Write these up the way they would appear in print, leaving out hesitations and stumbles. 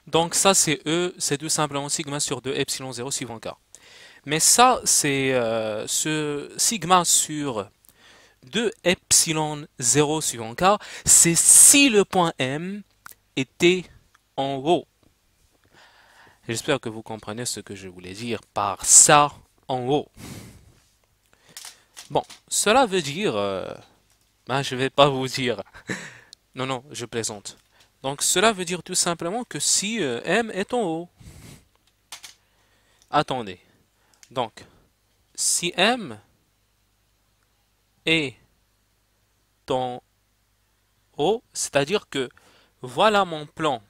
Donc ça c'est E, c'est tout simplement sigma sur 2 epsilon 0 suivant K. Mais ça c'est ce sigma sur 2 epsilon 0 suivant K, c'est si le point M était en haut. J'espère que vous comprenez ce que je voulais dire par ça en haut. Bon, cela veut dire... je vais pas vous dire. Non, non, je plaisante. Donc cela veut dire tout simplement que si M est en haut. Attendez. Donc, si M est en haut, c'est-à-dire que voilà mon plan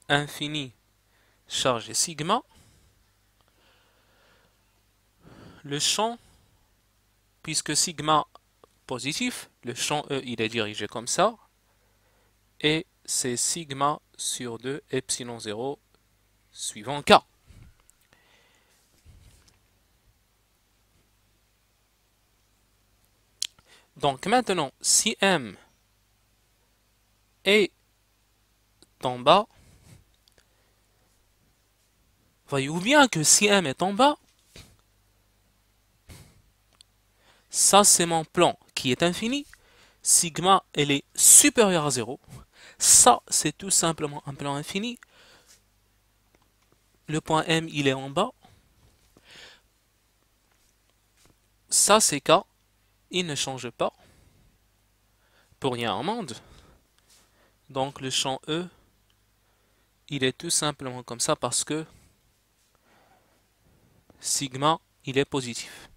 infini chargé sigma, le champ, puisque sigma positif, le champ E il est dirigé comme ça, et c'est sigma sur 2 epsilon 0 suivant K. Donc maintenant, si M est en bas, voyez-vous bien que si M est en bas, ça c'est mon plan qui est infini, sigma elle est supérieure à 0, ça c'est tout simplement un plan infini, le point M il est en bas, ça c'est K, il ne change pas, pour rien au monde, donc le champ E, il est tout simplement comme ça parce que sigma il est positif.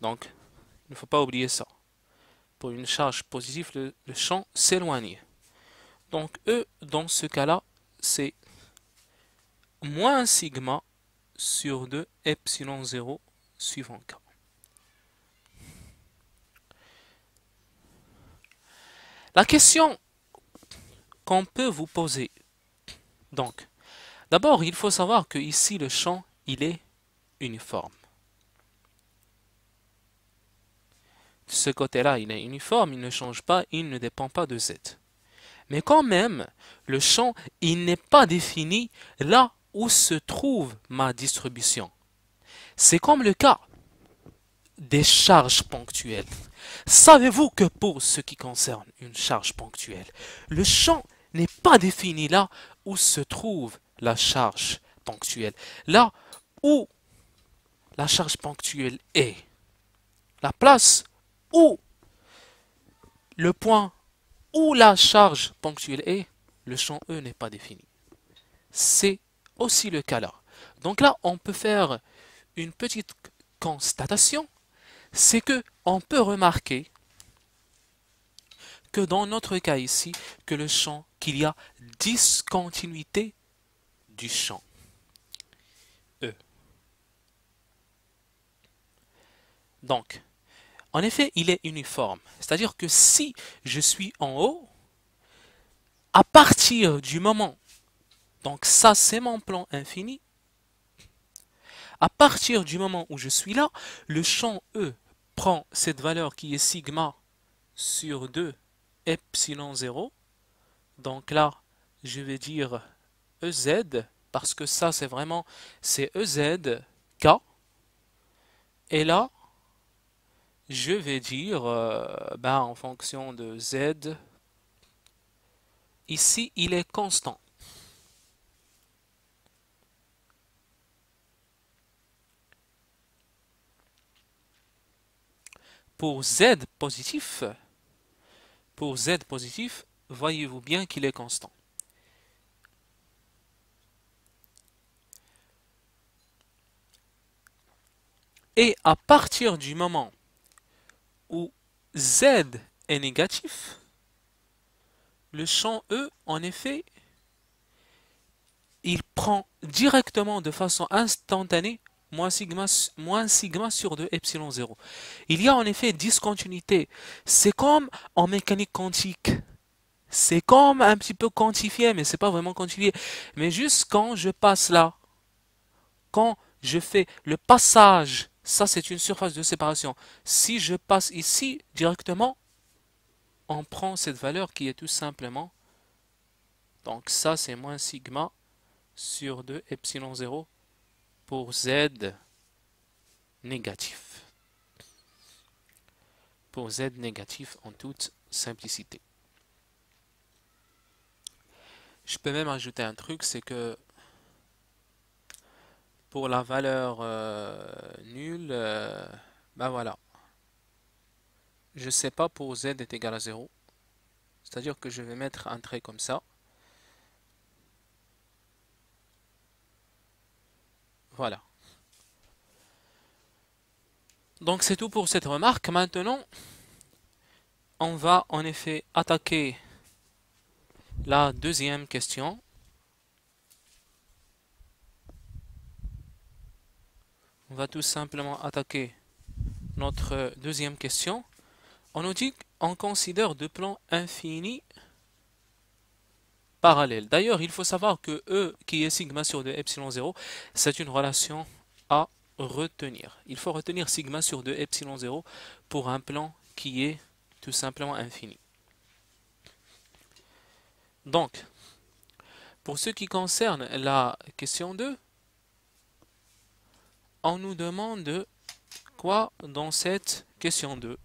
Donc, il ne faut pas oublier ça. Pour une charge positive, le champ s'éloigne. Donc E, dans ce cas-là, c'est moins sigma sur 2 epsilon 0 suivant K. La question qu'on peut vous poser, donc, d'abord, il faut savoir que ici, le champ, il est uniforme. De ce côté-là, il est uniforme, il ne change pas, il ne dépend pas de Z. Mais quand même, le champ, il n'est pas défini là où se trouve ma distribution. C'est comme le cas des charges ponctuelles. Savez-vous que pour ce qui concerne une charge ponctuelle, le champ n'est pas défini là où se trouve la charge ponctuelle, là où la charge ponctuelle est, la place où le point où la charge ponctuelle est, le champ E n'est pas défini. C'est aussi le cas là. Donc là, on peut faire une petite constatation, c'est que on peut remarquer que dans notre cas ici, que le champ, qu'il y a discontinuité du champ E. Donc, en effet, il est uniforme. C'est-à-dire que si je suis en haut, à partir du moment, donc ça c'est mon plan infini, à partir du moment où je suis là, le champ E prend cette valeur qui est sigma sur 2 epsilon 0. Donc là, je vais dire EZ, parce que ça c'est vraiment, c'est EZ K. Et là, je vais dire, en fonction de Z, ici il est constant. Pour Z positif, voyez-vous bien qu'il est constant. Et à partir du moment où Z est négatif, le champ E, en effet, il prend directement de façon instantanée moins sigma sur 2 epsilon 0. Il y a en effet discontinuité. C'est comme en mécanique quantique. C'est comme un petit peu quantifié, mais c'est pas vraiment quantifié. Mais juste quand je passe là, quand je fais le passage, ça c'est une surface de séparation. Si je passe ici directement, on prend cette valeur qui est tout simplement Donc ça, c'est moins sigma sur 2 epsilon 0 pour z négatif. Pour z négatif en toute simplicité. Je peux même ajouter un truc, c'est que pour la valeur nulle, ben voilà. Je ne sais pas pour z est égal à 0. C'est-à-dire que je vais mettre un trait comme ça. Voilà. Donc c'est tout pour cette remarque. Maintenant, on va en effet attaquer la deuxième question. On va tout simplement attaquer notre deuxième question. On nous dit qu'on considère deux plans infinis parallèles. D'ailleurs, il faut savoir que E qui est sigma sur 2 epsilon 0, c'est une relation à retenir. Il faut retenir sigma sur 2 epsilon 0 pour un plan qui est tout simplement infini. Donc, pour ce qui concerne la question 2, on nous demande quoi dans cette question 2?